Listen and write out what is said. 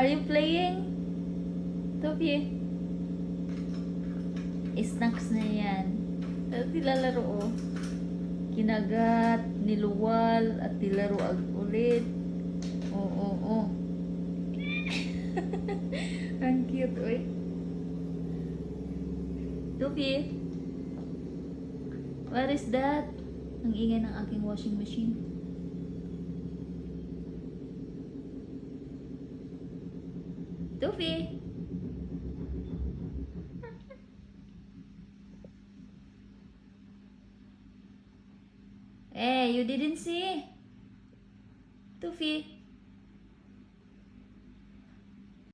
Are you playing? Toby. Snacks na yan. Pero tilalaro oh. Kinagat, niluwal, at tilaro ulit. Oo. Ang cute, oy. Toby. What is that? Ang ingay ng aking washing machine. Toby. Hey, you didn't see? Tufi.